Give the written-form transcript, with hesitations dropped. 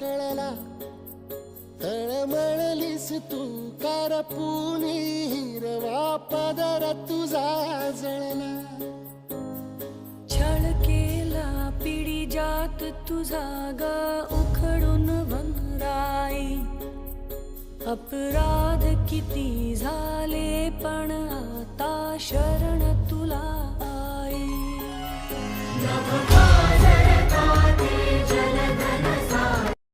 कळला, तळमळलीस तू करपुनी, हिरवा पदर तुझा जळला. छळ केला पिढी जात तुझा ग उखडून वनराई. अपराध किती झाले पण आता शरण तुला आई. नभ पाजळता ते जल